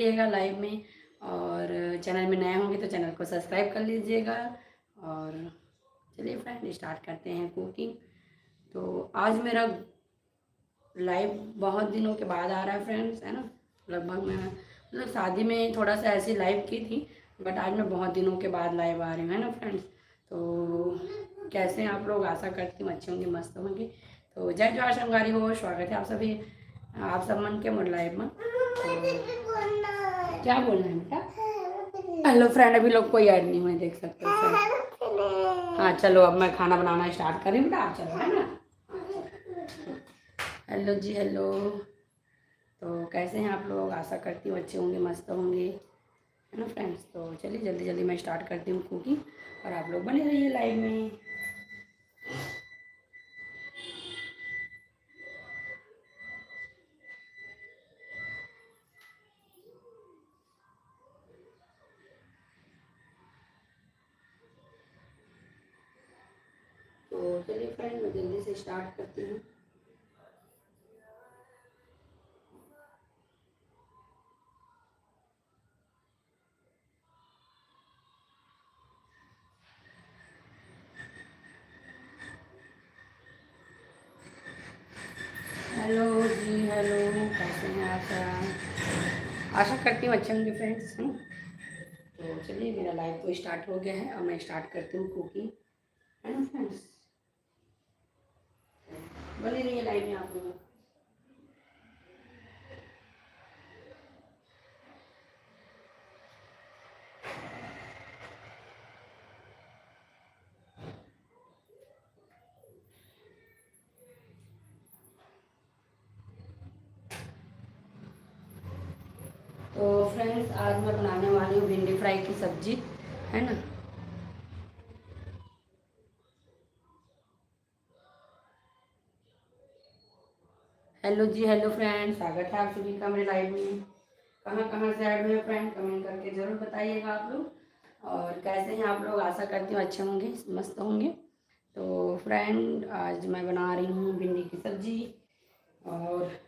रहिएगा लाइव में, और चैनल में नए होंगे तो चैनल को सब्सक्राइब कर लीजिएगा। और चलिए फ्रेंड स्टार्ट करते हैं कुकिंग। तो आज मेरा लाइव बहुत दिनों के बाद आ रहा है फ्रेंड्स, है ना। लगभग मैं मतलब शादी में थोड़ा सा ऐसी लाइव की थी, बट आज मैं बहुत दिनों के बाद लाइव आ रही हूँ, है ना फ्रेंड्स। तो कैसे हैं आप लोग, आशा करती हूँ अच्छे होंगे, मस्त होंगे। तो जय जवाहर संगारी हो, स्वागत है आप सभी, आप सब मन के मोर लाइव में। तो क्या बोलना है बेटा? हेलो फ्रेंड, अभी लोग कोई ऐड नहीं हुए, देख सकते हो फ्रेंड। हाँ चलो, अब मैं खाना बनाना स्टार्ट करी बेटा, आप चलो, है ना। हेलो जी, हेलो। तो कैसे हैं आप लोग, आशा करती हूँ अच्छे होंगे, मस्त होंगे, है ना फ्रेंड्स। तो चलिए जल्दी जल्दी मैं स्टार्ट करती हूँ कुकिंग, और आप लोग बने रहिए लाइव में। तो चलिए फ्रेंड, मैं जल्दी से स्टार्ट करती हूँ। हेलो जी, हेलो, कैसे हैं आप? आशा करती हूँ अच्छे होंगे फ्रेंड्स, है ना। तो चलिए, मेरा लाइव तो स्टार्ट हो गया है, अब मैं स्टार्ट करती हूँ कुकिंग, है ना फ्रेंड्स। बने रहिए लाइव में आप लोग। तो फ्रेंड्स, आज मैं बनाने वाली हूँ भिंडी फ्राई की सब्जी, है ना। हेलो जी, हेलो फ्रेंड्स, स्वागत है आप सभी का मेरे लाइव में। कहाँ कहाँ से ऐड हुए फ्रेंड, कमेंट करके ज़रूर बताइएगा आप लोग। और कैसे हैं आप लोग, आशा करती हूँ अच्छे होंगे, मस्त होंगे। तो फ्रेंड, आज मैं बना रही हूँ भिंडी की सब्जी, और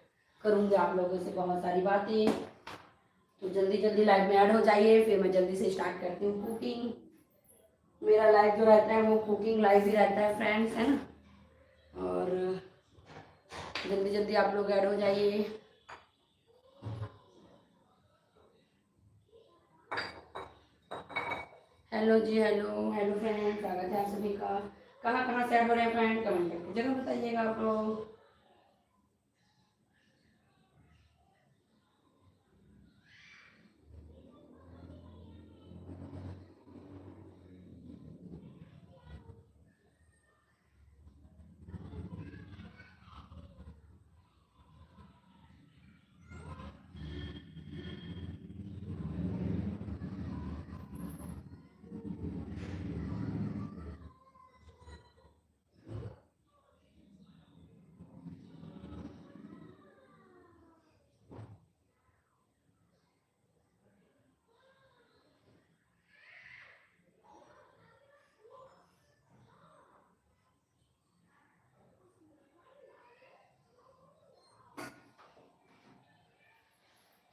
करूँगी आप लोगों से बहुत सारी बातें। तो जल्दी जल्दी लाइव में ऐड हो जाइए, फिर मैं जल्दी से स्टार्ट करती हूँ कुकिंग। मेरा लाइव जो रहता है वो कुकिंग लाइव ही रहता है फ्रेंड्स, है ना। और जल्दी जल्दी आप लोग ऐड हो जाइए। हेलो जी, हेलो, हेलो फ्रेंड, स्वागत है आप सभी का। कहाँ कहाँ से ऐड हो रहे हैं फ्रेंड, कमेंट करके जरूर बताइएगा आप लोग।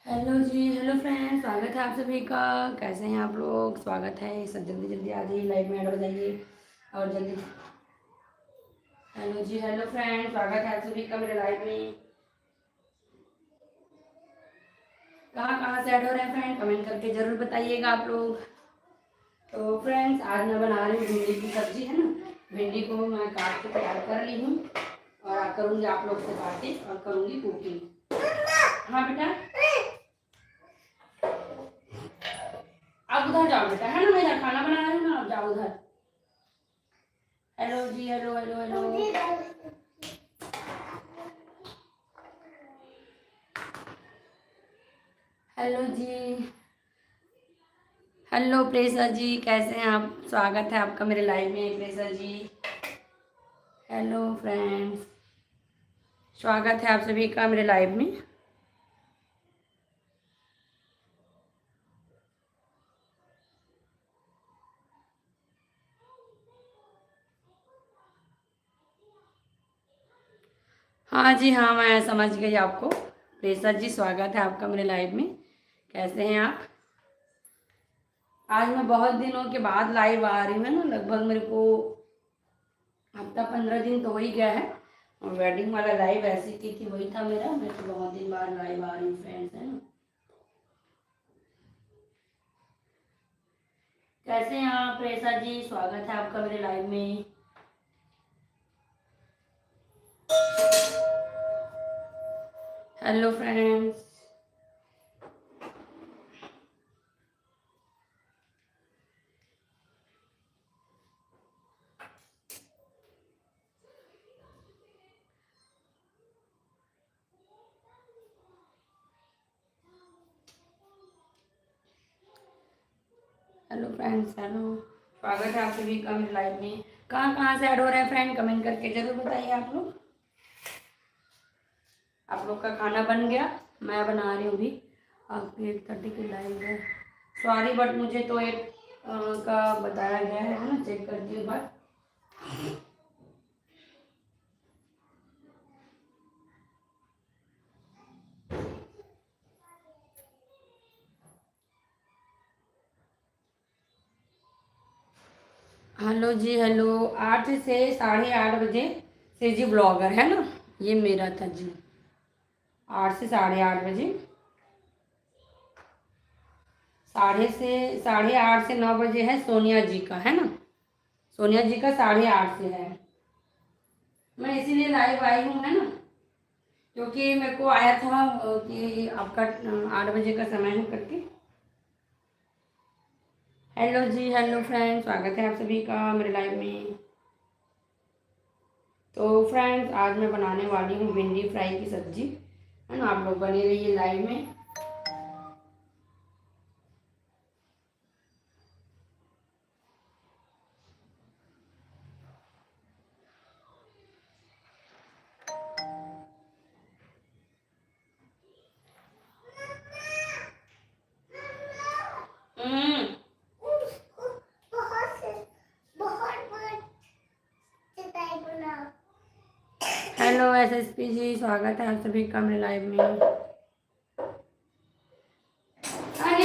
हेलो जी, हेलो फ्रेंड, स्वागत है आप सभी का। कैसे हैं आप लोग, स्वागत है, सब जल्दी जल्दी आ जाइए, लाइव में ऐड हो जाइए, और जल्दी। हेलो जी, हेलो फ्रेंड, स्वागत है आप सभी का मेरे लाइव में। कहाँ कहाँ से ऐड हो रहे हैं फ्रेंड, कमेंट करके ज़रूर बताइएगा आप लोग। तो फ्रेंड्स, आज मैं बना रही हूँ भिंडी की सब्जी, है ना। भिंडी को मैं काट के तैयार कर ली हूँ, और करूँगी आप लोग से बातें, और करूँगी कुकिंग। हाँ बेटा, आप उधर जाओ बेटा, है ना, मैं इधर खाना बना रही हूँ ना, आप जाओ उधर। हेलो जी, हेलो, हेलो, हेलो। हेलो जी, हेलो प्रेसा जी, कैसे हैं आप, स्वागत है आपका मेरे लाइव में प्रेसा जी। हेलो फ्रेंड्स, स्वागत है आप सभी का मेरे लाइव में। हाँ जी, हाँ, मैं समझ गई आपको। प्रेसा जी, स्वागत है आपका मेरे लाइव में। कैसे हैं आप? आज मैं बहुत दिनों के बाद लाइव आ रही हूँ, है ना। लगभग मेरे को हफ्ता 15 दिन तो हो ही गया है। और वेडिंग वाला लाइव ऐसी की थी, वही था मेरा। मैं तो बहुत दिन बाद लाइव आ रही हूँ फ्रेंड्स, है ना। कैसे हैं आप रेसा जी? स्वागत है आपका मेरे लाइव में। Hello friends. Hello friends, hello. स्वागत है आप सभी का मेरे लाइव में। कहाँ कहाँ से ऐड हो रहे हैं फ्रेंड, कमेंट करके जरूर बताइए आप लोग। आप लोग का खाना बन गया? मैं बना रही हूँ अभी। आपकी 8:30 की लाइव है। सॉरी बट मुझे तो 8 का बताया गया है ना। चेक करती हूँ बात। हेलो जी, हेलो। 8 से 8:30 बजे से जी ब्लॉगर है ना। ये मेरा था जी। 8 से 8:30 बजे। 8:30 से 9 बजे है सोनिया जी का, है ना। सोनिया जी का 8:30 से है। मैं इसीलिए लाइव आई हूँ, है ना। क्योंकि मेरे को आया था कि आपका 8 बजे का समय है करके। हेलो जी, हेलो फ्रेंड्स। स्वागत है आप सभी का मेरे लाइव में। तो फ्रेंड्स, आज मैं बनाने वाली हूँ भिंडी फ्राई की सब्जी, है ना। आप लोग बने रहिए लाइव में। हम्म। हेलो एसएसपी जी, स्वागत है आप सभी का मेरे लाइव में। नहीं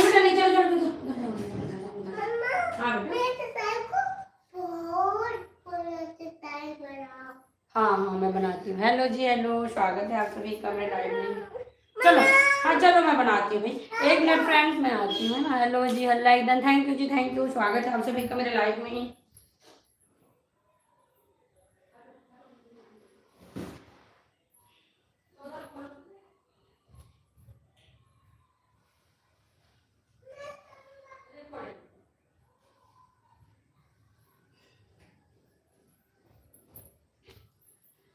बेटा, नहीं, चलो चलो चलो। हाँ हाँ हाँ, मैं बनाती हूँ। हेलो जी, हेलो। स्वागत है आप सभी का मेरे लाइव में। चलो। हाँ चलो, मैं बनाती हूँ भाई। 1 मिनट फ्रेंड्स, मैं आती हूँ, है ना। हेलो जी, हल्ला एकदम। थैंक यू जी, थैंक यू। स्वागत है आप सभी का मेरे लाइव में।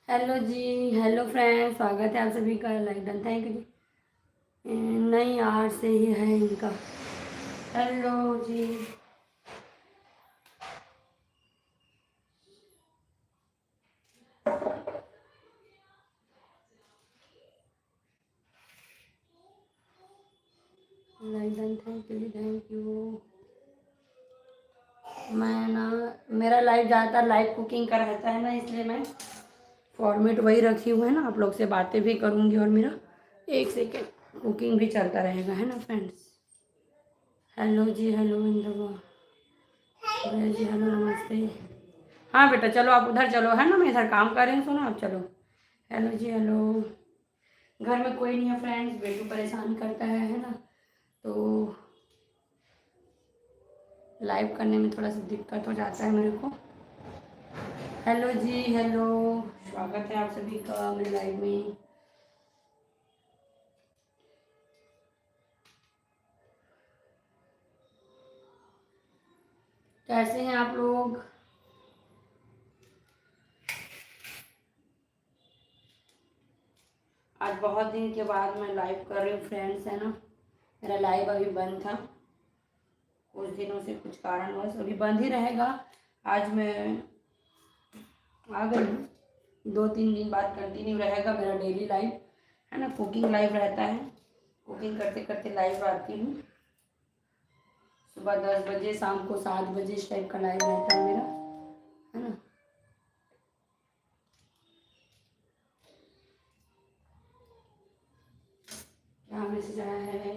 हेलो जी, हेलो फ्रेंड्स। स्वागत है आप सभी का। लाइक डन, थैंक यू जी। नहीं, 8 से ही है इनका। हेलो जी। लाइक डन, थैंक यू जी, थैंक यू। मैं ना, मेरा लाइव ज़्यादातर लाइव कुकिंग का रहता है ना, इसलिए मैं फॉर्मेट वही रखी हुई है ना। आप लोग से बातें भी करूँगी और मेरा 1 सेकेंड कुकिंग भी चलता रहेगा, है ना फ्रेंड्स। हेलो जी, हेलो इंद्रवा। भैया जी, हेलो, नमस्ते। हाँ बेटा, चलो आप उधर चलो, है ना। मैं इधर काम कर रही हूँ, सुनो आप। चलो। हेलो जी, हेलो। घर में कोई नहीं है फ्रेंड्स, बेटू परेशान करता है ना। तो लाइव करने में थोड़ा सा दिक्कत हो जाता है मेरे को। हेलो जी, हेलो। स्वागत है आप सभी का मेरे लाइव में। कैसे हैं आप लोग? आज बहुत दिन के बाद मैं लाइव कर रही हूँ फ्रेंड्स, है ना। मेरा लाइव अभी बंद था कुछ दिनों से, कुछ कारणवश अभी बंद ही रहेगा। आज मैं आ गई हूँ। 2-3 दिन बाद कंटिन्यू रहेगा मेरा डेली लाइव, है ना। कुकिंग लाइव रहता है। कुकिंग करते करते लाइव आती हूँ। सुबह 10 बजे, शाम को 7 बजे, इस टाइप का लाइव रहता है मेरा, है ना। क्या मैसेज आया है?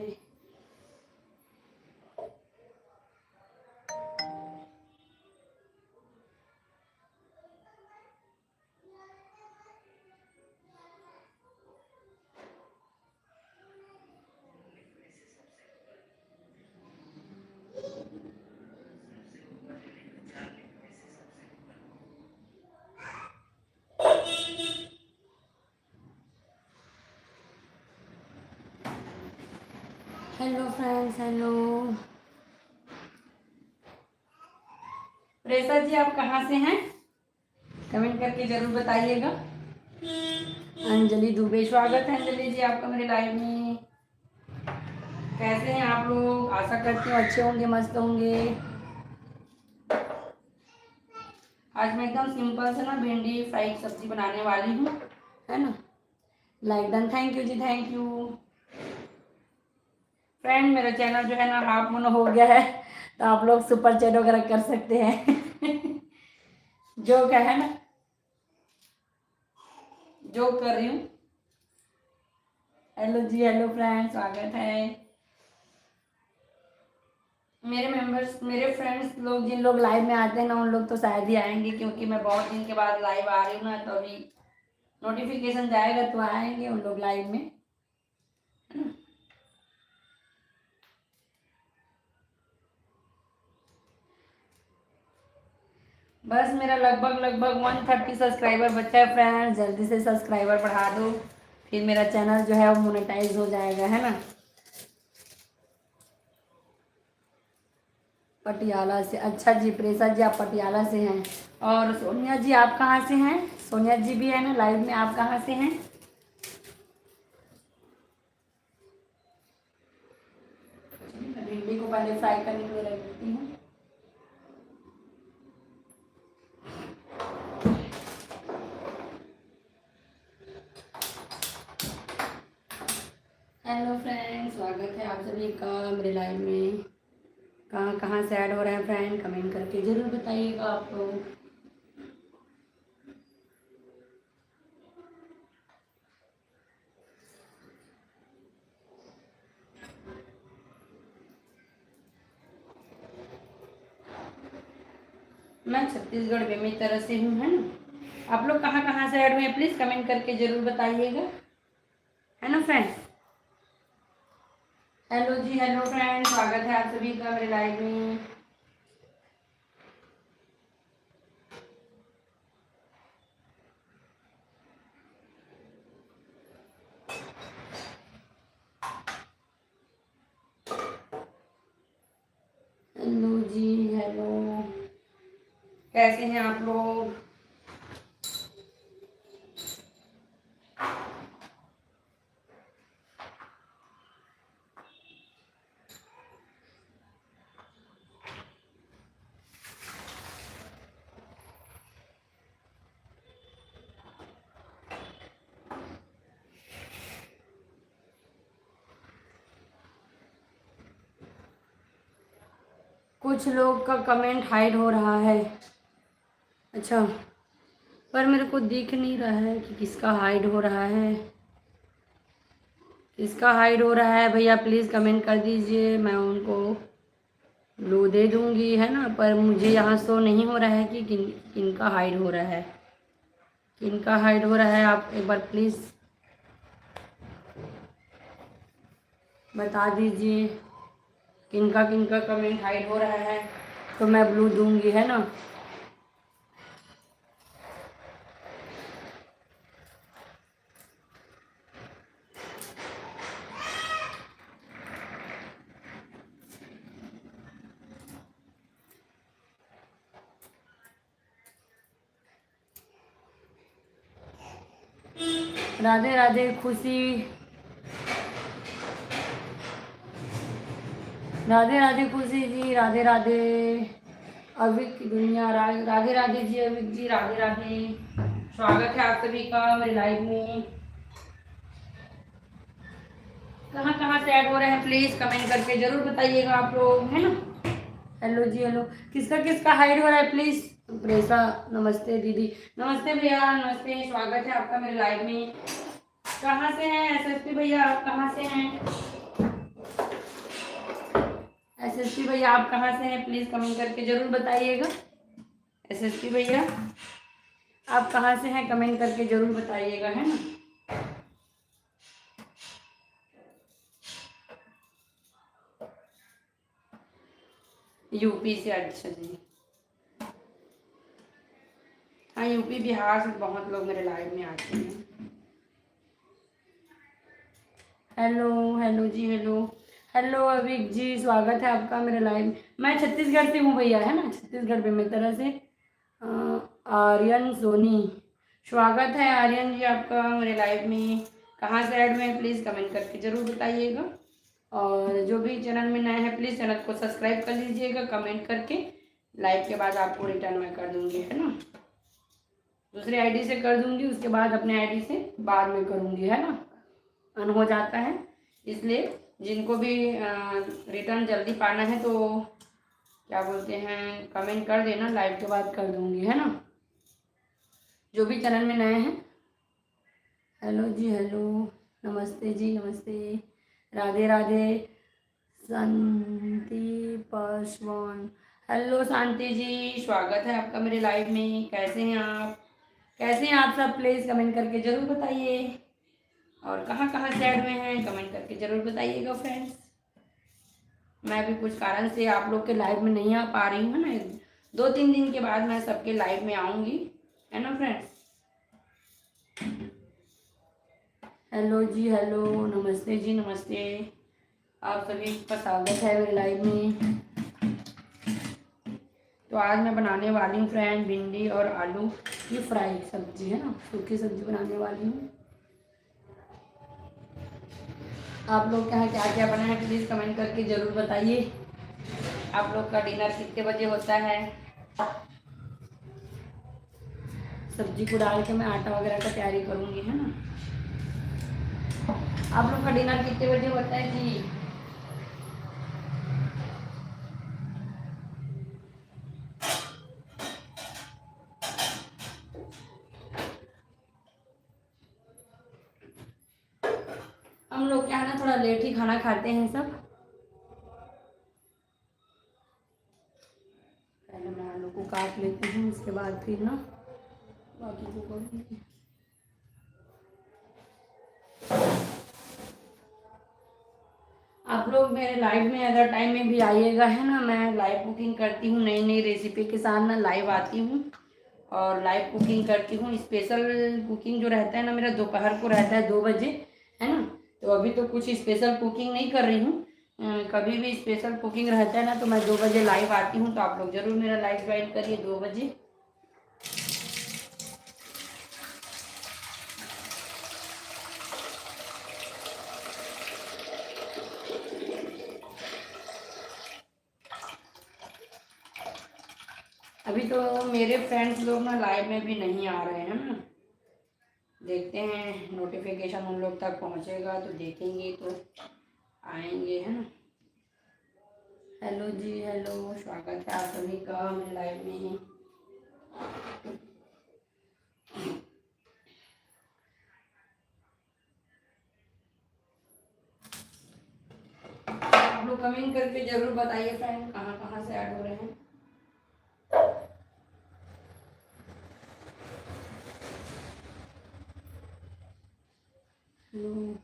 Hello friends, hello. प्रेसा जी आप कहाँ से हैं? कमेंट करके जरूर बताइएगा। अंजलि दुबे, स्वागत है अंजलि जी आपका मेरे लाइव में। कैसे हैं आप लोग? आशा करती हूँ अच्छे होंगे, मस्त होंगे। आज मैं एकदम सिंपल से ना भिंडी फ्राई की सब्जी बनाने वाली हूँ, है ना। लाइक डन, थैंक यू जी, थैंक यू। फ्रेंड मेरा चैनल जो है ना हाफ मोनो हो गया है, तो आप लोग सुपर चैट वगैरह कर सकते हैं। जो क्या है ना, जो कर रही हूँ। हेलो जी, हेलो फ्रेंड, स्वागत है। मेरे मेंबर्स, मेरे फ्रेंड्स लोग, जिन लोग लाइव में आते हैं ना, उन लोग तो शायद ही आएंगे, क्योंकि मैं बहुत दिन के बाद लाइव आ रही हूँ ना, तो अभी नोटिफिकेशन जाएगा तो आएंगे उन लोग लाइव में, है ना। बस मेरा लगभग लगभग 130 सब्सक्राइबर बचा है फ्रेंड्स, जल्दी से सब्सक्राइबर बढ़ा दो, फिर मेरा चैनल जो है वो मोनेटाइज हो जाएगा, है ना। पटियाला से, अच्छा जी प्रेसा जी आप पटियाला से हैं। और सोनिया जी आप कहाँ से हैं? सोनिया जी भी है ना लाइव में, आप कहाँ से हैं? भिंडी को पहले फ्राई करने के लिए रख देती हूँ। हेलो फ्रेंड्स, स्वागत है आप सभी का मेरे लाइव में। कहाँ कहाँ से ऐड हो रहे हैं फ्रेंड, कमेंट करके ज़रूर बताइएगा आप लोग। मैं छत्तीसगढ़ बेमेतरा से हूँ, है ना। आप लोग कहाँ कहाँ से ऐड हुए हैं प्लीज़ कमेंट करके ज़रूर बताइएगा, है ना फ्रेंड्स। हेलो जी, हेलो फ्रेंड्स, स्वागत है आप सभी का मेरे लाइव में। हेलो जी, हेलो, कैसे हैं आप लोग? कुछ लोग का कमेंट हाइड हो रहा है, अच्छा, पर मेरे को दिख नहीं रहा है कि किसका हाइड हो रहा है। किसका हाइड हो रहा है भैया प्लीज़ कमेंट कर दीजिए, मैं उनको ब्लू दे दूंगी, है ना। पर मुझे यहाँ शो नहीं हो रहा है कि किनका हाइड हो रहा है, किनका हाइड हो रहा है। आप एक बार प्लीज़ बता दीजिए किनका किनका कमेंट हाइड हो रहा है, तो मैं ब्लू दूंगी, है ना। राधे राधे खुशी, राधे राधे खुशी जी, राधे राधे। अविक की दुनिया, राधे राधे जी, अविक जी राधे राधे। स्वागत है आप सभी का मेरे लाइव में। कहाँ कहाँ से ऐड हो रहे हैं प्लीज़ कमेंट करके ज़रूर बताइएगा आप लोग, है ना। हेलो जी, हेलो, किसका किसका हाइड हो रहा है प्लीज़। प्रेसा, नमस्ते दीदी, नमस्ते भैया, नमस्ते, स्वागत है आपका मेरे लाइव में। कहाँ से हैं एसएसपी भैया, आप कहाँ से हैं? एसएसपी भैया आप कहाँ से हैं प्लीज़ कमेंट करके ज़रूर बताइएगा। एसएसपी भैया आप कहाँ से हैं कमेंट करके ज़रूर बताइएगा, है ना। यूपी से, अच्छा जी। हाँ, यूपी बिहार से बहुत लोग मेरे लाइव में आते हैं। हेलो, हेलो जी, हेलो। हेलो अविक जी, स्वागत है आपका मेरे लाइव में। मैं छत्तीसगढ़ से हूँ भैया, है ना, छत्तीसगढ़ पे मेरी तरह से। आर्यन सोनी, स्वागत है आर्यन जी आपका मेरे लाइव में। कहाँ से ऐड में है प्लीज़ कमेंट करके ज़रूर बताइएगा। और जो भी चैनल में नए हैं प्लीज़ चैनल को सब्सक्राइब कर लीजिएगा कमेंट करके। लाइव के बाद आपको रिटर्न मैं कर दूँगी, है ना। दूसरे आईडी से कर दूँगी, उसके बाद अपने आईडी से बाद में करूँगी, है ना। अन हो जाता है, इसलिए जिनको भी रिटर्न जल्दी पाना है तो क्या बोलते हैं कमेंट कर देना, लाइव के बाद कर दूँगी, है ना। जो भी चैनल में नए हैं। हेलो जी, हेलो, नमस्ते जी, नमस्ते, राधे राधे। शांति पासवान, हेलो शांति जी, स्वागत है आपका मेरे लाइव में। कैसे हैं आप, कैसे हैं आप सब, प्लीज़ कमेंट करके ज़रूर बताइए। और कहाँ कहाँ से ऐड में हैं कमेंट करके ज़रूर बताइएगा फ्रेंड्स। मैं भी कुछ कारण से आप लोग के लाइव में नहीं आ पा रही हूँ ना, 2-3 दिन के बाद मैं सबके लाइव में आऊँगी, है ना फ्रेंड्स। हेलो जी, हेलो, नमस्ते जी, नमस्ते, आप सभी का स्वागत है मेरे लाइव में। तो आज मैं बनाने वाली हूँ फ्रेंड भिंडी और आलू की फ्राई सब्जी, है ना, सूखी सब्जी बनाने वाली हूँ। आप लोग के यहाँ क्या क्या बना है प्लीज़ कमेंट करके ज़रूर बताइए। आप लोग का डिनर कितने बजे होता है। सब्जी को डाल के मैं आटा वगैरह का तैयारी करूँगी, है ना। आप लोग का डिनर कितने बजे होता है जी। हम लोग क्या है ना थोड़ा लेट ही खाना खाते हैं सब। पहले मैं आलू को काट लेती हूँ, उसके बाद फिर ना बाकी को करूँगी। आप लोग मेरे लाइव में अगर टाइम में भी आइएगा, है ना। मैं लाइव कुकिंग करती हूँ, नई नई रेसिपी के साथ ना लाइव आती हूँ और लाइव कुकिंग करती हूँ। स्पेशल कुकिंग जो रहता है ना मेरा दोपहर को रहता है 2 बजे, है ना। तो अभी तो कुछ स्पेशल कुकिंग नहीं कर रही हूँ। कभी भी स्पेशल कुकिंग रहता है ना तो मैं 2 बजे लाइव आती हूँ, तो आप लोग ज़रूर मेरा लाइव ज्वाइन करिए 2 बजे। अभी तो मेरे फ्रेंड्स लोग ना लाइव में भी नहीं आ रहे हैं ना, देखते हैं नोटिफिकेशन उन लोग तक पहुंचेगा तो देखेंगे तो आएंगे, है ना। हेलो जी, हेलो, स्वागत है आप सभी का मेरे लाइव में। आप लोग कमेंट करके जरूर बताइए फ्रेंड कहाँ कहाँ से ऐड हो रहे हैं। हेलो,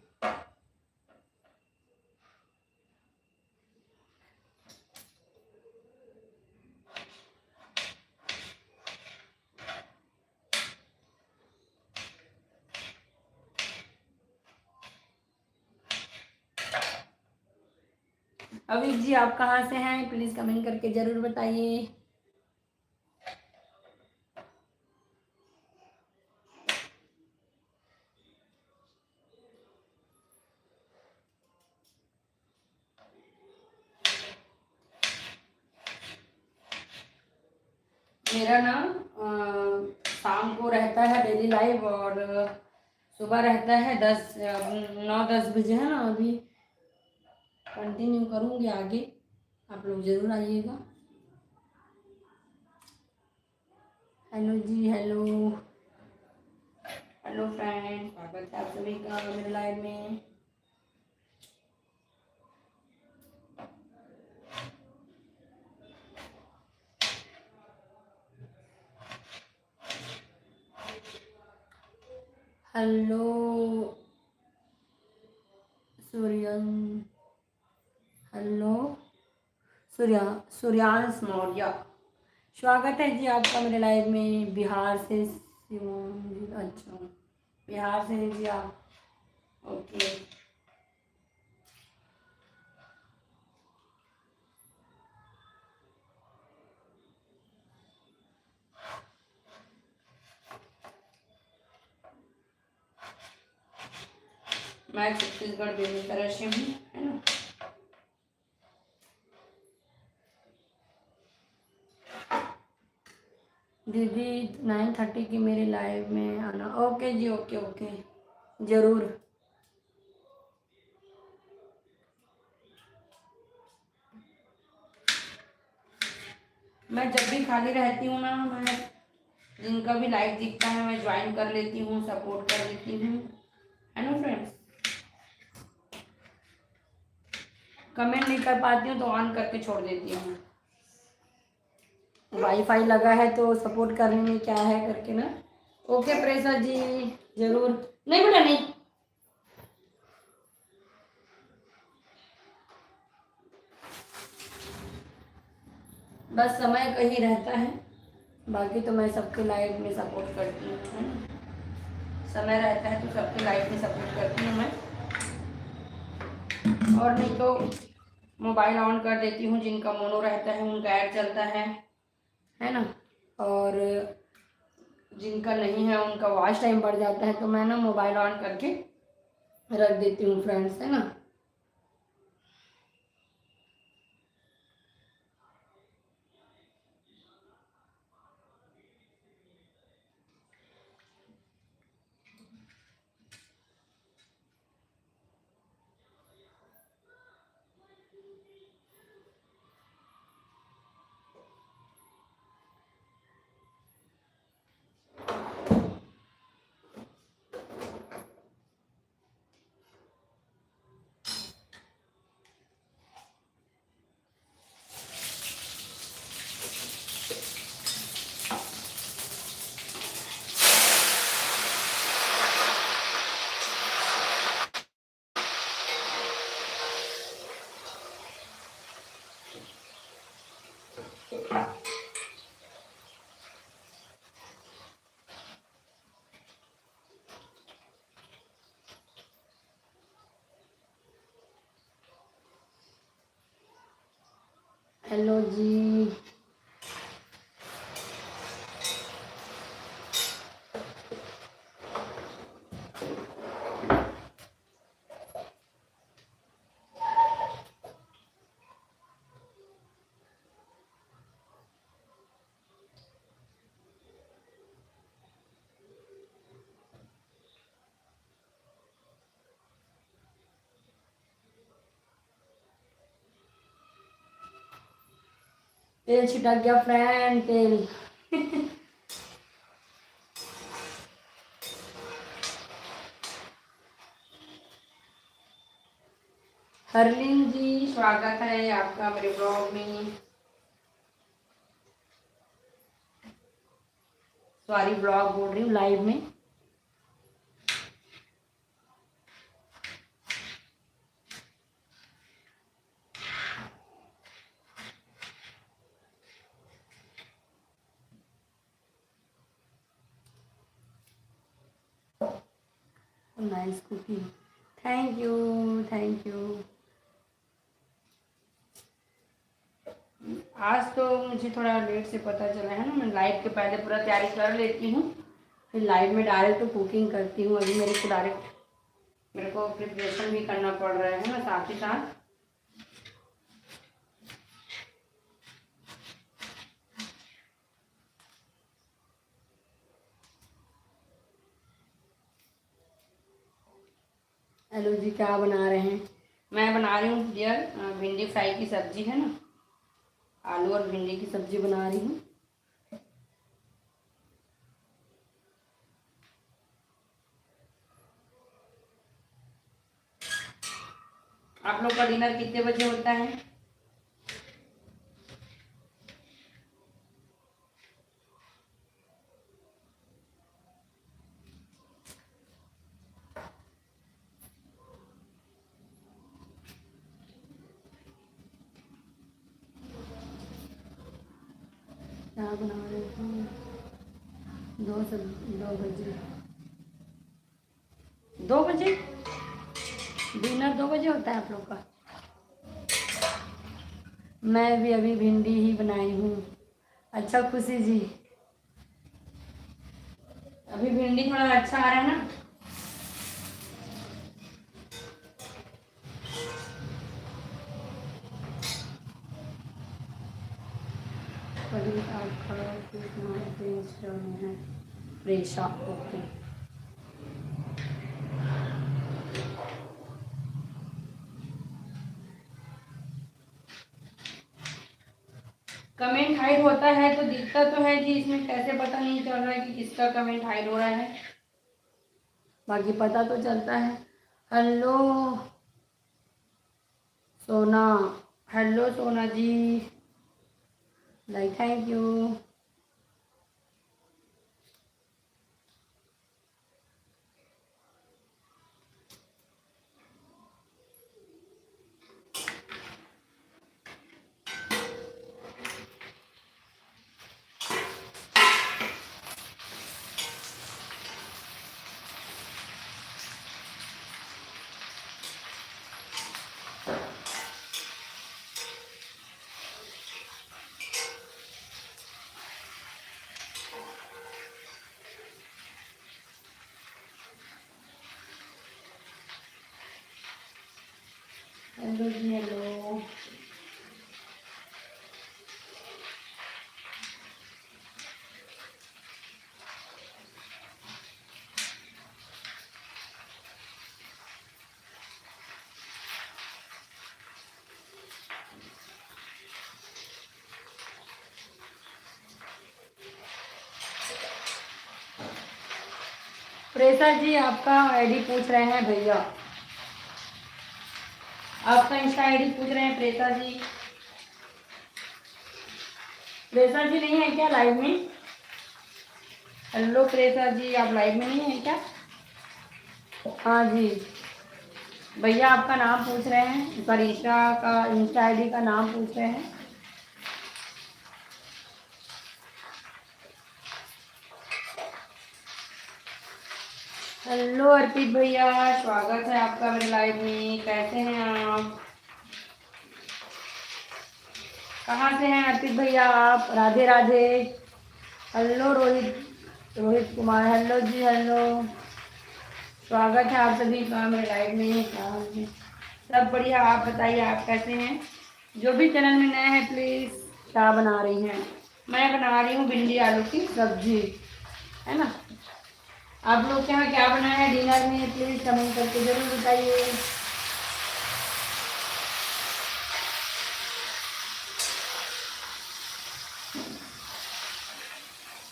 अभी जी आप कहाँ से हैं प्लीज़ कमेंट करके ज़रूर बताइए। मेरा ना शाम को रहता है डेली लाइव और सुबह रहता है 9-10 बजे, है ना। अभी कंटिन्यू करूँगी आगे, आप लोग ज़रूर आइएगा। हेलो जी, हेलो, हेलो फ्रेंड, स्वागत है आप सभी का मेरे लाइव में। हेलो सूर्यन, हेलो सूर्यांश मौर्य, स्वागत है जी आपका मेरे लाइव में। बिहार से शिवम जी, अच्छा बिहार से हैं जी आप, ओके। मैं छत्तीसगढ़ बेगूसराय से हूँ, है ना। दीदी 9:30 की मेरी लाइव में आना। ओके जी, ओके ओके, ज़रूर। मैं जब भी खाली रहती हूँ ना, मैं जिनका भी लाइव दिखता है मैं ज्वाइन कर लेती हूँ, सपोर्ट कर लेती हूँ, है ना फ्रेंड्स। कमेंट नहीं कर पाती हूँ तो ऑन करके छोड़ देती हूँ। वाईफाई लगा है तो सपोर्ट करने में क्या है करके ना। ओके प्रेसा जी, जरूर। नहीं बेटा नहीं, बस समय का ही रहता है, बाकी तो मैं सबके लाइव में सपोर्ट करती हूँ, है ना। समय रहता है तो सबके लाइव में सपोर्ट करती हूँ मैं, और नहीं तो मोबाइल ऑन कर देती हूँ, जिनका मोनो रहता है उनका ऐड चलता है ना। और जिनका नहीं है उनका वॉच टाइम बढ़ जाता है, तो मैं ना मोबाइल ऑन करके रख देती हूँ फ्रेंड्स, है ना। हेलो जी, तेल छिटक गया फ्रेंड, तेल। हरलीन जी, स्वागत है आपका मेरे ब्लॉग में। सॉरी, ब्लॉग बोल रही हूँ, लाइव में। Nice cooking, thank you, thank you. आज तो मुझे थोड़ा लेट से पता चला है ना, मैं लाइव के पहले पूरा तैयारी कर लेती हूँ, फिर लाइव में डायरेक्ट तो कुकिंग करती हूँ। अभी मेरे को प्रिपरेशन भी करना पड़ रहा है ना साथ ही साथ। हेलो जी, क्या बना रहे हैं? मैं बना रही हूँ डियर भिंडी फ्राई की सब्जी, है ना। आलू और भिंडी की सब्जी बना रही हूँ। आप लोग का डिनर कितने बजे होता है? क्या बना रहे हैं? 2 बजे। 2 बजे डिनर 2 बजे होता है आप लोग का? मैं भी अभी भिंडी ही बनाई हूँ। अच्छा खुशी जी, अभी भिंडी थोड़ा अच्छा आ रहा है ना। कभी आपका किस नाम से इंस्टा में है? प्रेशा। ओके। कमेंट हाइड होता है तो दिखता तो है जी, इसमें कैसे पता नहीं चल रहा है कि किसका कमेंट हाइड हो रहा है, बाकी पता तो चलता है। Hello Sona, hello Sona ji, like thank you. Hello ji hello. Presha ji आपका आईडी पूछ रहे हैं भैया, आपका इंस्टा आईडी पूछ रहे हैं प्रेशा जी। प्रेशा जी नहीं है क्या लाइव में? हेलो प्रेशा जी, आप लाइव में नहीं है क्या? हाँ जी भैया, आपका नाम पूछ रहे हैं, सॉरी इंस्टा आईडी का नाम पूछ रहे हैं। हेलो अर्पित भैया, स्वागत है आपका मेरे लाइव में। कैसे हैं आप? कहाँ से हैं अर्पित भैया आप? राधे राधे। हेलो रोहित कुमार, हेलो जी हेलो। स्वागत है आप सभी का मेरे लाइव में। सब बढ़िया, आप बताइए आप कैसे हैं? जो भी चैनल में नए हैं प्लीज़। क्या बना रही हैं? मैं बना रही हूँ भिंडी आलू की सब्जी, है ना। आप लोग के यहाँ क्या बनाया है डिनर में? प्लीज़ कमेंट करके ज़रूर बताइए।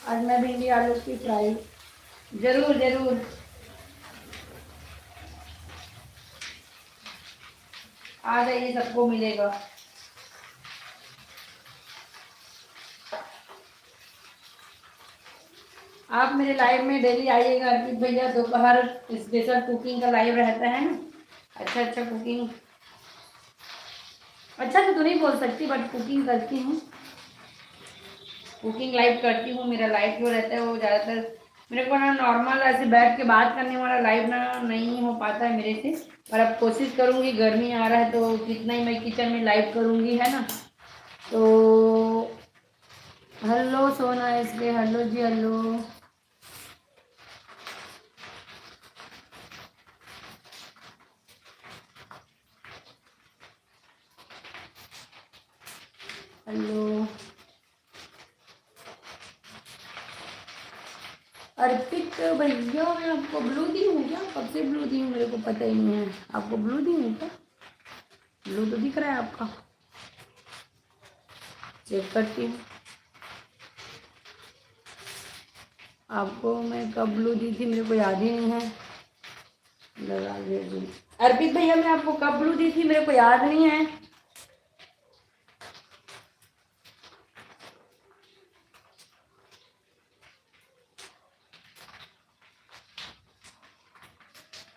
आज मैं भिंडी आलू की फ्राई। जरूर जरूर, आ जाइए, सबको मिलेगा। आप मेरे लाइव में डेली आइएगा अर्पित भैया, दोपहर स्पेशल कुकिंग का लाइव रहता है ना। अच्छा अच्छा कुकिंग, अच्छा तो नहीं बोल सकती बट कुकिंग करती हूँ, कुकिंग लाइव करती हूँ। मेरा लाइव जो रहता है वो ज़्यादातर मेरे को ना नॉर्मल ऐसे बैठ के बात करने वाला लाइव ना नहीं हो पाता है मेरे से, पर अब कोशिश करूँगी। गर्मी आ रहा है तो कितना ही मैं किचन में लाइव करूँगी, है ना। तो हेलो सोना इसलिए, हेलो जी हेलो। हेलो अर्पित भैया, मैं आपको ब्लू दी हूँ क्या? कब से ब्लू दी हूँ मेरे को पता ही नहीं है। आपको ब्लू दी हूँ क्या? ब्लू तो दिख रहा है आपका, चेक करती हूँ। आपको मैं कब ब्लू दी थी मेरे को याद ही नहीं है। लगा दीजिए अर्पित भैया, मैं आपको कब ब्लू दी थी मेरे को याद नहीं है।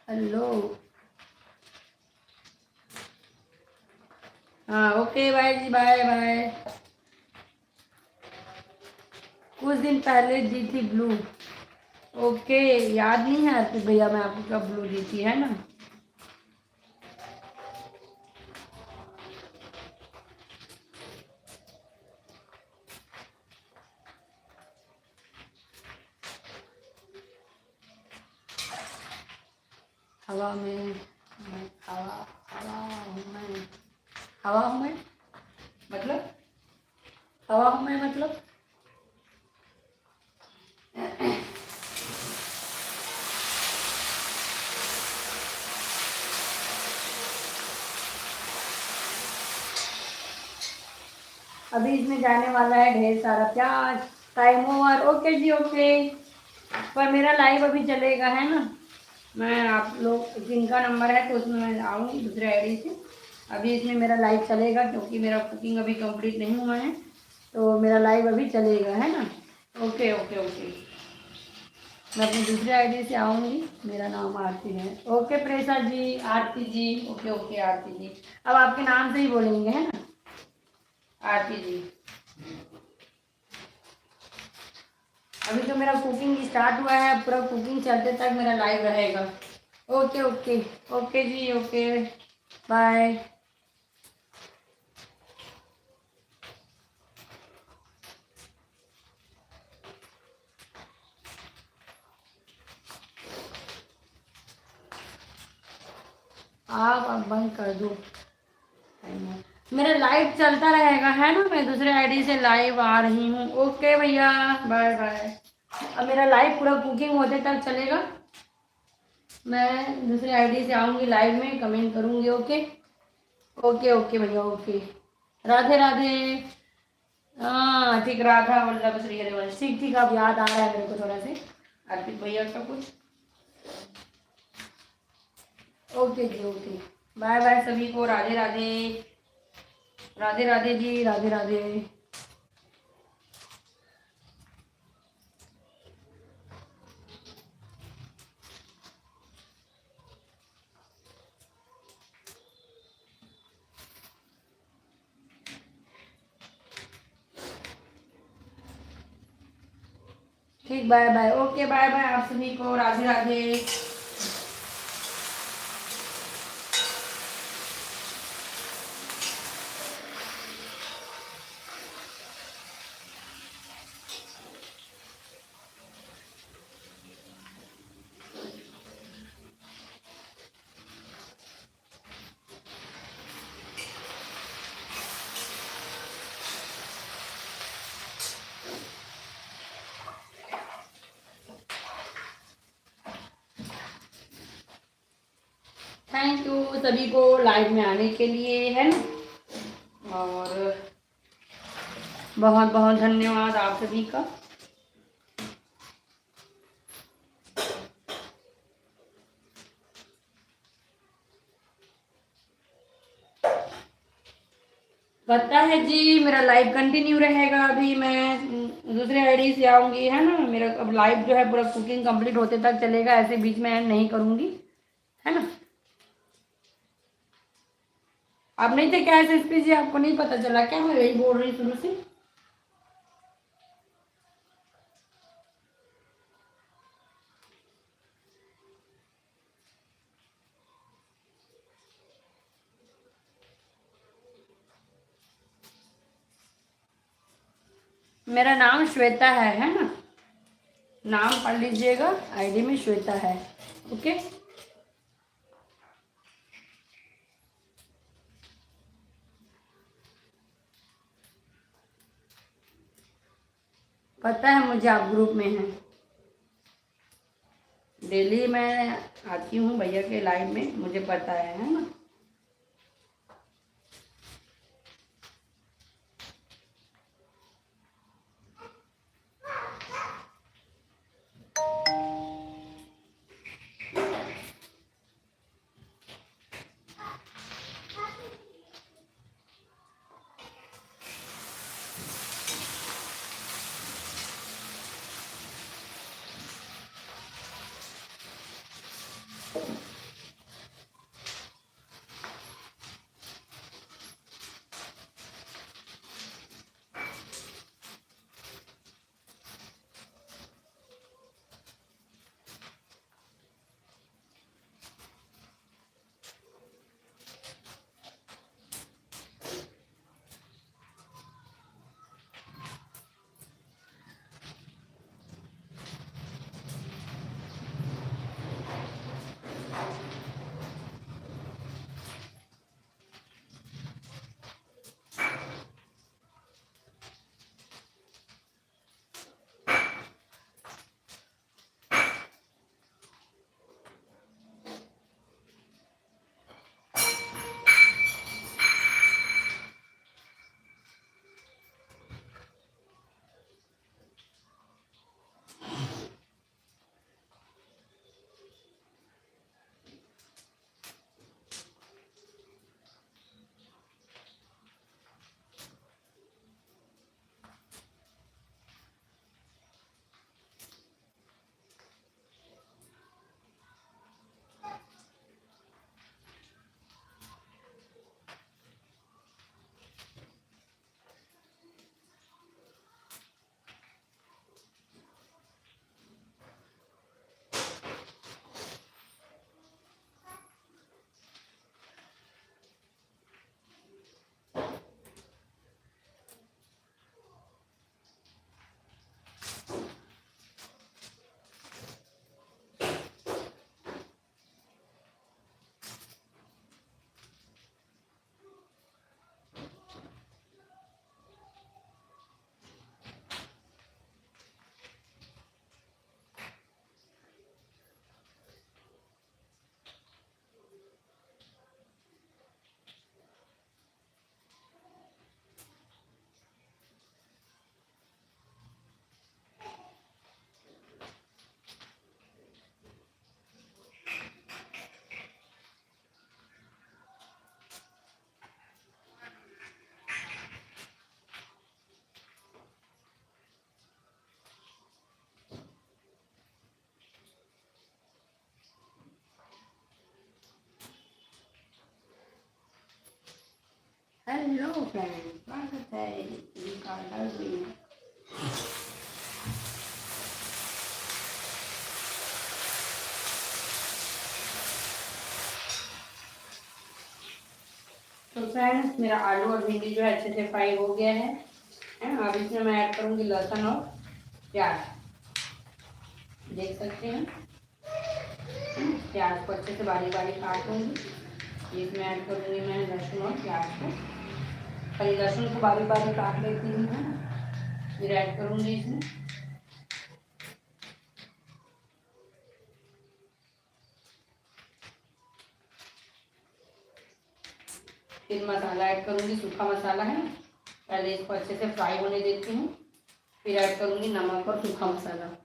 हेलो, हाँ ओके बाय जी, बाय बाय। कुछ दिन पहले दी थी ब्लू। ओके, याद नहीं है अर्पित भैया मैं आपको कब ब्लू दी थी, है ना। हवा में मैं हवा हवा हूँ मैं, हवा हूँ मैं मतलब हवा में मतलब अभी इसमें जाने वाला है ढेर सारा प्याज। Time over. ओके जी ओके। पर मेरा लाइव अभी चलेगा है ना। मैं आप लोग जिनका नंबर है तो उसमें मैं आऊँगी दूसरे आईडी से। अभी इसमें मेरा लाइव चलेगा क्योंकि मेरा कुकिंग अभी कंप्लीट नहीं हुआ है, तो मेरा लाइव अभी चलेगा है ना। Okay okay okay. मैं अपनी दूसरी आईडी से आऊँगी। मेरा नाम आरती है। ओके प्रेषा जी, आरती जी। ओके ओके आरती जी। अब आपके नाम से ही बोलेंगे है ना, आरती जी। अभी तो मेरा कुकिंग स्टार्ट हुआ है, पूरा कुकिंग चलते तक मेरा लाइव रहेगा। Okay okay. ओके जी ओके। बाय। आप बंद कर दो। मेरा लाइव चलता रहेगा है ना, मैं दूसरे आईडी से लाइव आ रही हूँ। ओके भैया बाय बाय। अब मेरा लाइव पूरा कुकिंग होते तक चलेगा। मैं दूसरे आईडी से आऊँगी, लाइव में कमेंट करूँगी। ओके ओके ओके भैया ओके। राधे राधे। हाँ ठीक, राधा वल्लभ श्री हरिवंश। ठीक ठीक, अब याद आ रहा है मेरे को थोड़ा से अर्पित भैया का कुछ। ओके जी ओके। बाय बाय सभी को। राधे राधे। राधे राधे जी। राधे राधे। ठीक bye bye. Okay bye bye आप सभी को। राधे राधे। थैंक यू सभी को लाइव में आने के लिए है ना, और बहुत बहुत धन्यवाद आप सभी का। पता है जी, मेरा लाइव कंटिन्यू रहेगा। अभी मैं दूसरे आईडी से आऊँगी है ना। मेरा अब लाइव जो है पूरा कुकिंग कंप्लीट होते तक चलेगा, ऐसे बीच में एंड नहीं करूँगी है ना। आप नहीं थे क्या एसएसपी जी? आपको नहीं पता चला क्या? मैं यही बोल रही शुरू से। मेरा नाम श्वेता है ना। नाम पढ़ लीजिएगा, आईडी में श्वेता है। ओके। पता है मुझे आप ग्रुप में हैं। डेली मैं आती हूँ भैया के लाइव में, मुझे पता है ना। हेलो फ्रेंड, स्वागत है इनका घर में। तो फ्रेंड्स, मेरा आलू और भिंडी जो है अच्छे से फ्राई हो गया है ना। अब इसमें मैं ऐड करूँगी लहसुन और प्याज। देख सकते हैं प्याज को अच्छे से बारीक बारीक काट लूँगी। इसमें ऐड करूँगी मैं लहसुन और प्याज को। पहले लहसुन को बारीक बारीक काट लेती हूँ है ना, फिर ऐड करूँगी इसमें। फिर मसाला ऐड करूँगी, सूखा मसाला है। पहले इसको अच्छे से फ्राई होने देती हूँ, फिर ऐड करूँगी नमक और सूखा मसाला।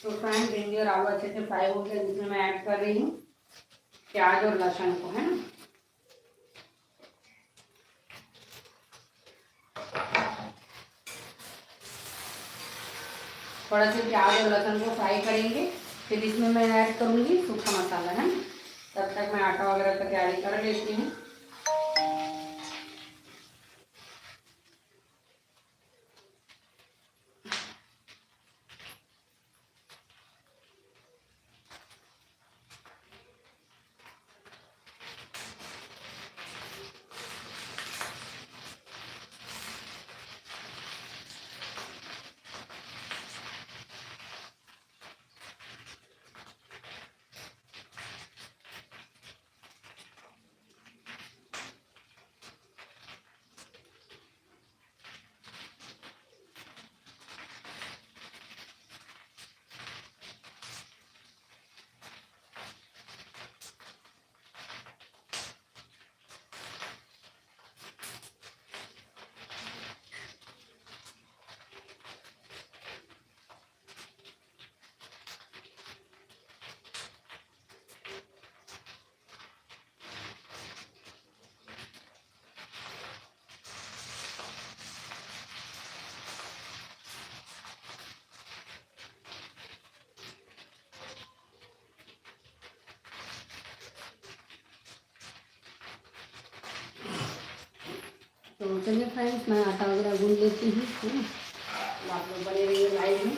तो फ्रेंड, भिंडी और आलू अच्छे से फ्राई हो गया, जिसमें मैं ऐड कर रही हूँ प्याज और लहसुन को, है ना। थोड़ा सा प्याज और लहसुन को फ्राई करेंगे, फिर इसमें मैं ऐड करूँगी सूखा मसाला, है ना। तब तक मैं आटा वगैरह का तैयारी कर लेती हूँ। तो चलिए फ्रेंड्स, मैं आटा वगैरह गूंद लेती हूँ, है ना। आप लोग बने रहिए लाइव में।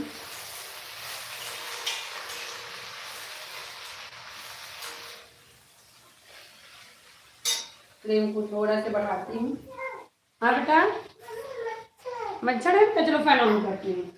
फ्लेम को थोड़ा से बढ़ाती हूँ। हाँ बेटा, मच्छर है तो चलो फैन ऑन करती हूँ।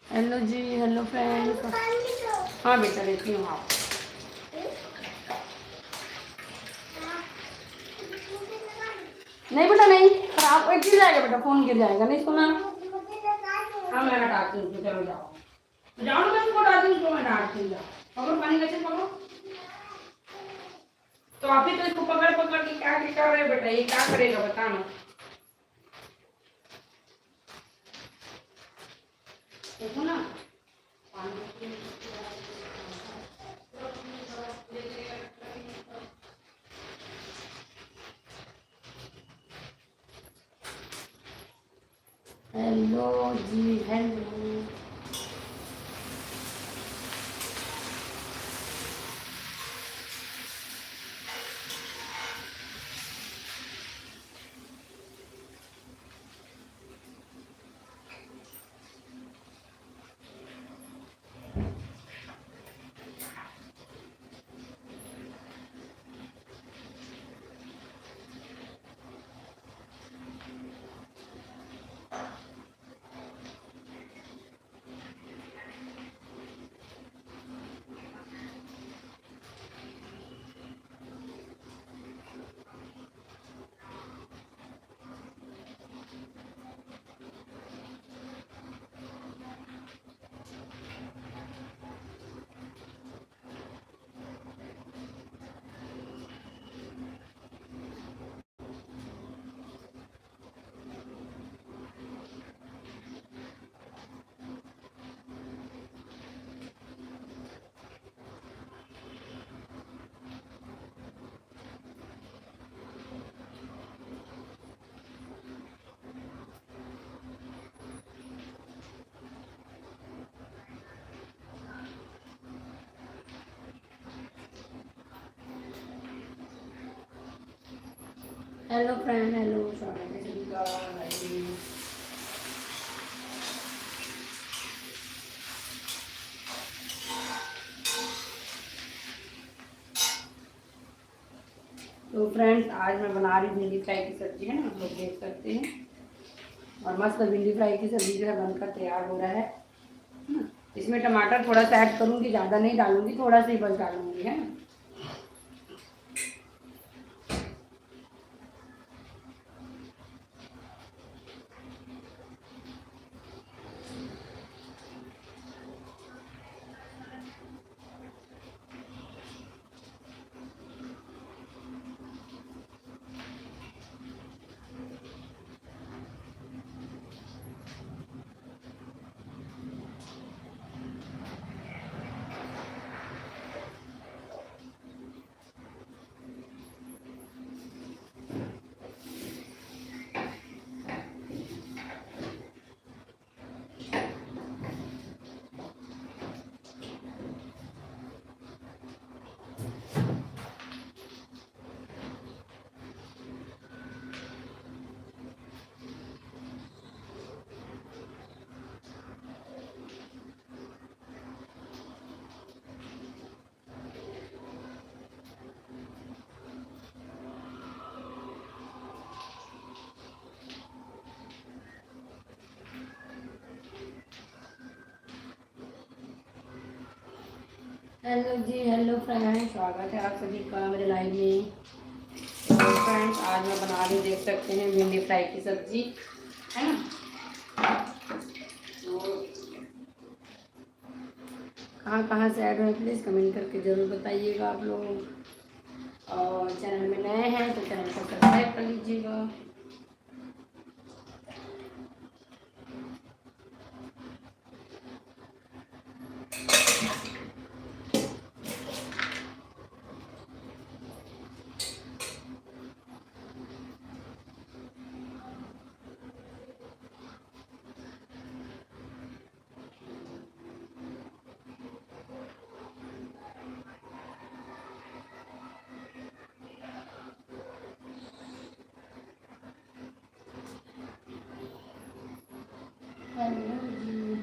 हेलो जी, हेलो फ्रेंड्स। हाँ बेटा, लेती हूँ। हाँ नहीं बेटा नहीं, खराब गिर जाएगा बेटा, फोन गिर जाएगा। नहीं सुना? हाँ मैं हटाती हूँ, चलो जाओ जाओ ना, मैं इसको हटाती हूँ, उसको मैं डांटती हूँ। पकड़ो पानी का चल पकड़ो। तो आप ही तो इसको पकड़ पकड़ के क्या कर रहे हो बेटा, ये क्या करेगा बताना। देखो ना हेलो जी हेलो। हेलो फ्रेंड, हेलो, स्वागत है सभी का। तो फ्रेंड्स आज मैं बना रही भिंडी फ्राई की सब्जी, है ना, आप लोग देख सकते हैं। और मस्त भिंडी फ्राई की सब्जी जो है बनकर तैयार हो रहा है ना। इसमें टमाटर थोड़ा सा ऐड करूँगी, ज़्यादा नहीं डालूंगी, थोड़ा सा ही बस डालूंगी, है ना। हेलो जी हेलो फ्रेंड्स, स्वागत है आप सभी का मेरे लाइव में। तो फ्रेंड्स आज मैं बना रही, देख सकते हैं, भिंडी फ्राई की सब्जी, है ना। तो कहाँ कहाँ से ऐड हुए प्लीज़ कमेंट करके ज़रूर बताइएगा आप लोग। और चैनल में नए हैं तो चैनल को सब्सक्राइब कर लीजिएगा। हेलो जी।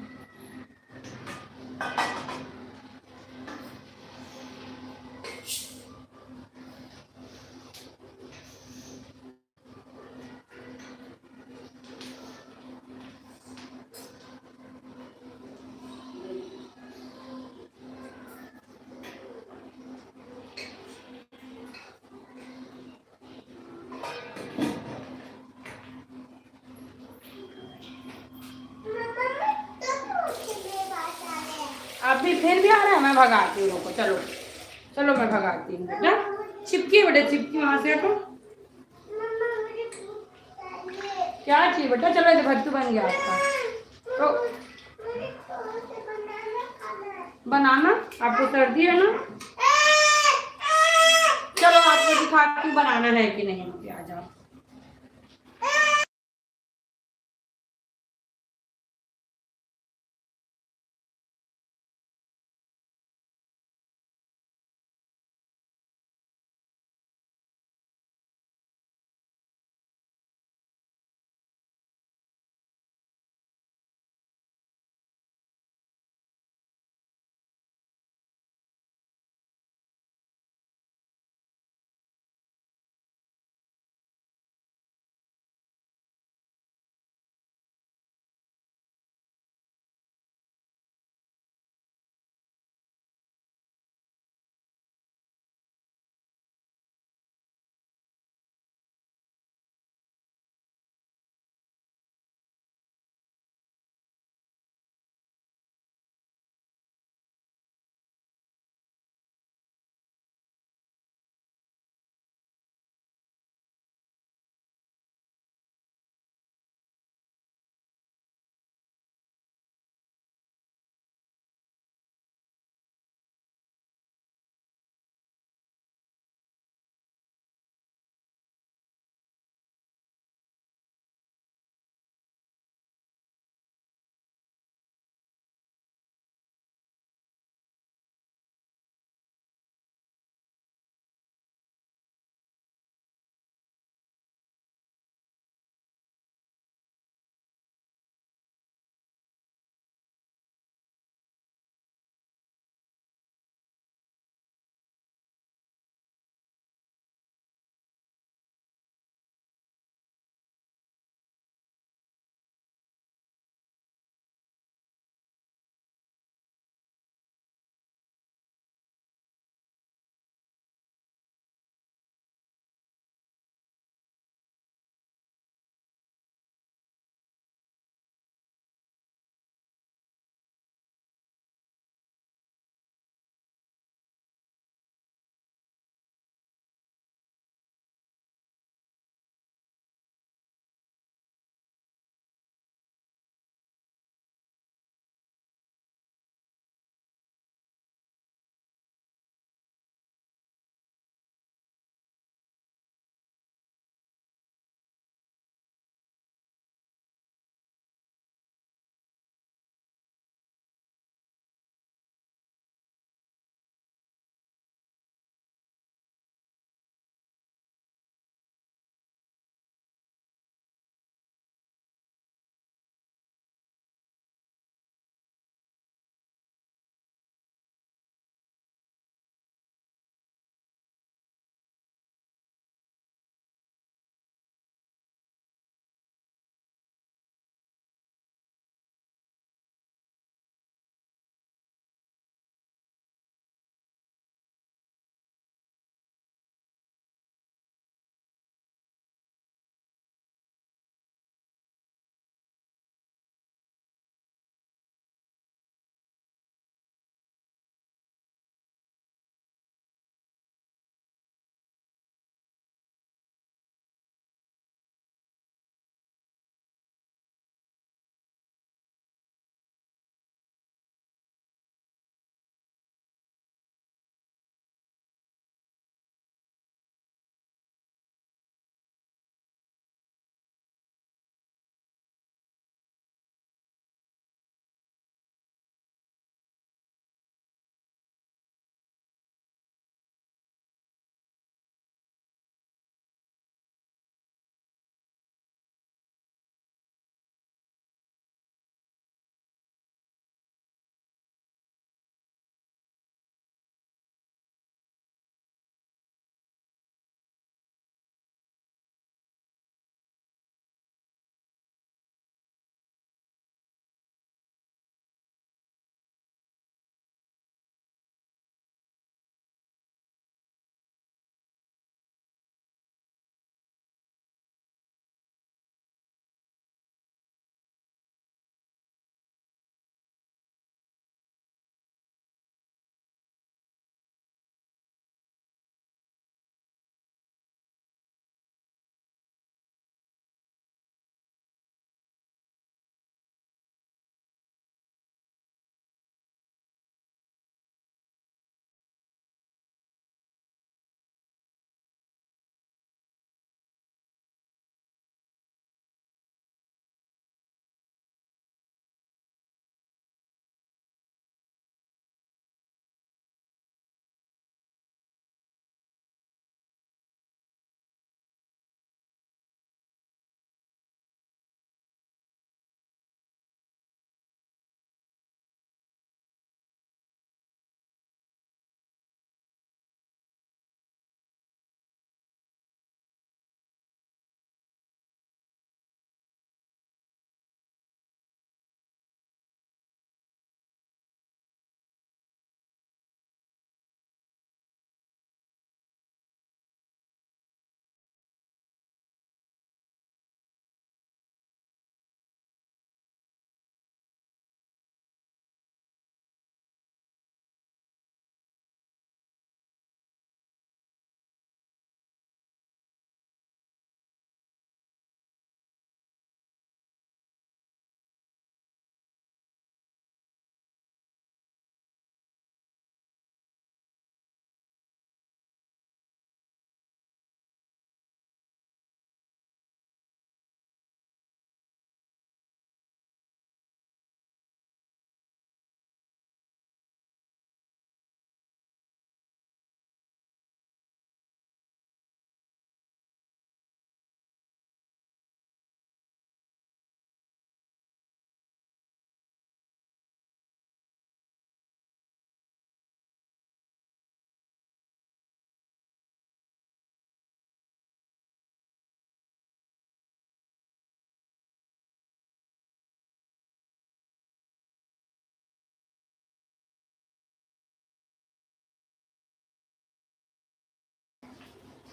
अभी फिर भी आ रहा है, मैं भगाती हूँ, रुको, चलो चलो मैं भगाती हूँ बेटा। चिपकी बेटा, चिपकी, वहां से हटो। क्या चाहिए बेटा? चलो ये भट्टू बन गया आपका। तो बनाना, आपको सर्दी है ना? चलो आपको दिखाती हूँ बनाना है कि नहीं, आ जाओ।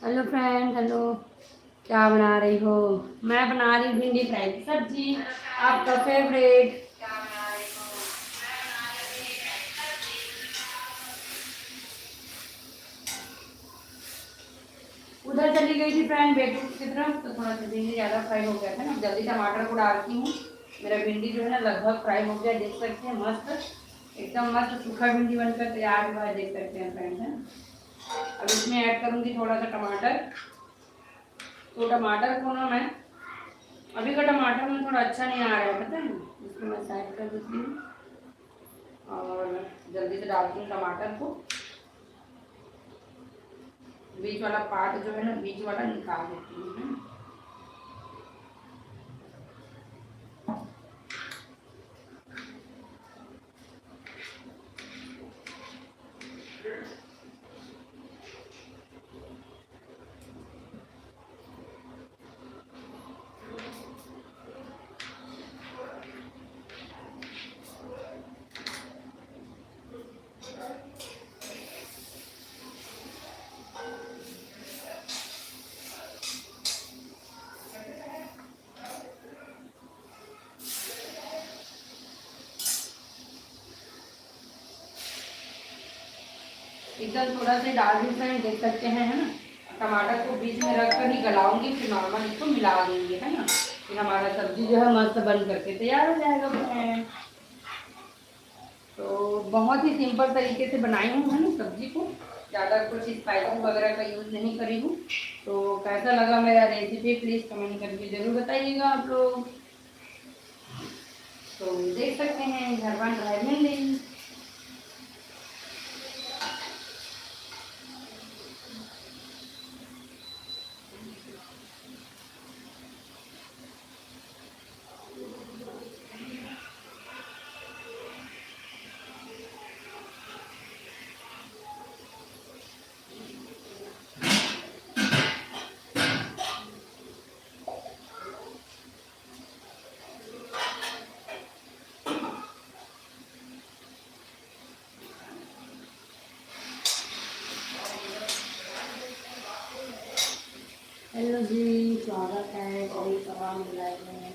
Hello friend, hello. क्या बना रही हो? मैं बना रही भिंडी फ्राई की सब्जी, आपका फेवरेट। उधर चली गई थी फ्रेंड बेटू की तरफ, तो थोड़ा सा भिंडी ज़्यादा फ्राई हो गया था ना, जल्दी टमाटर को डालती हूँ। मेरा भिंडी जो है ना लगभग फ्राई हो गया, देख सकते हैं मस्त, एकदम मस्त सूखा भिंडी बनकर तैयार हुआ है, देख सकते हैं फ्रेंड है। अब इसमें ऐड करूँगी थोड़ा सा टमाटर। तो टमाटर को ना मैं, अभी का टमाटर में थोड़ा अच्छा नहीं आ रहा है, पता है, इसको मैं साइड कर देती हूँ और जल्दी से डालती हूँ टमाटर को। बीच वाला पार्ट जो है ना, बीच वाला निकाल देती हूँ। एकदम थोड़ा सा डाल दी फ्रेंड, देख सकते हैं है ना। टमाटर को बीच में रख कर ही गलाऊंगी, फिर नॉर्मल इसको मिला देंगे है ना, फिर हमारा सब्जी जो है मस्त बन करके तैयार हो जाएगा फ्रेंड। तो बहुत ही सिंपल तरीके से बनाई हूँ है ना सब्जी को, ज़्यादा कुछ स्पाइसी वगैरह का यूज़ नहीं करी हूँ। तो कैसा लगा मेरा रेसिपी, प्लीज़ कमेंट करके ज़रूर बताइएगा आप लोग। तो देख सकते हैं घर बन रहा है भिंडी। हेलो जी, स्वागत है कभी कभार मिलाए में।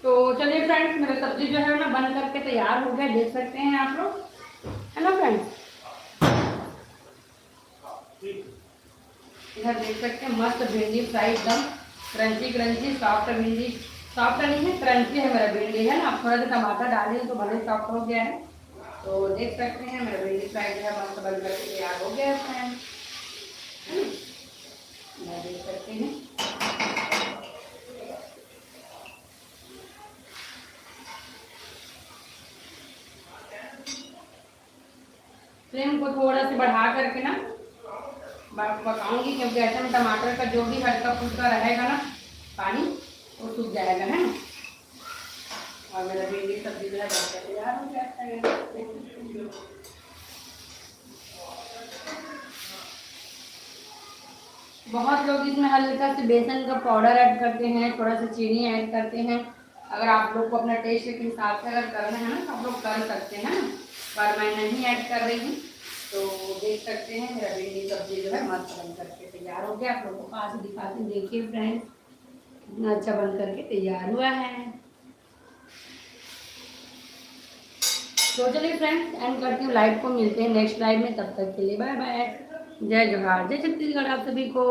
तो चलिए फ्रेंड्स, मेरा सब्जी जो है ना बन करके तैयार हो गया, देख सकते हैं आप लोग, है ना फ्रेंड्स। इधर देख सकते हैं मस्त भिंडी फ्राई, एकदम क्रंची क्रंची सॉफ्ट भिंडी, सॉफ्ट नहीं है क्रंची है मेरा भिंडी, है ना। आप थोड़ा सा टमाटर डालिए तो भले सॉफ्ट हो गया है। तो देख सकते हैं मेरा भिंडी फ्राई जो है मस्त बन करके तैयार हो गया है फ्रेंड्स, देख सकते हैं। फ्लेम को थोड़ा सा बढ़ा करके ना पकाऊंगी, क्योंकि ऐसे में टमाटर का जो भी हल्का फुल्का रहेगा ना पानी वो सूख जाएगा, है ना। और मेरा भिंडी सब्जी जो है बनकर तैयार हो जाता है। बहुत लोग इसमें हल्का से बेसन का पाउडर ऐड करते हैं, थोड़ा सा चीनी ऐड करते हैं। अगर आप लोग को अपना टेस्ट के हिसाब से अगर करना है ना तो आप लोग कर सकते हैं, पर मैं नहीं ऐड कर रही हूँ। तो देख सकते हैं मेरा भिंडी सब्जी जो है मस्त बन करके तैयार हो गया। आप लोगों को पास दिखाते हैं, देखिए फ्रेंड्स कितना अच्छा बन करके तैयार हुआ है। तो चलिए फ्रेंड्स एंड करती हूँ लाइव को, मिलते हैं नेक्स्ट लाइव में, तब तक के लिए बाय बाय। जय जोहार, जय छत्तीसगढ़ आप सभी को।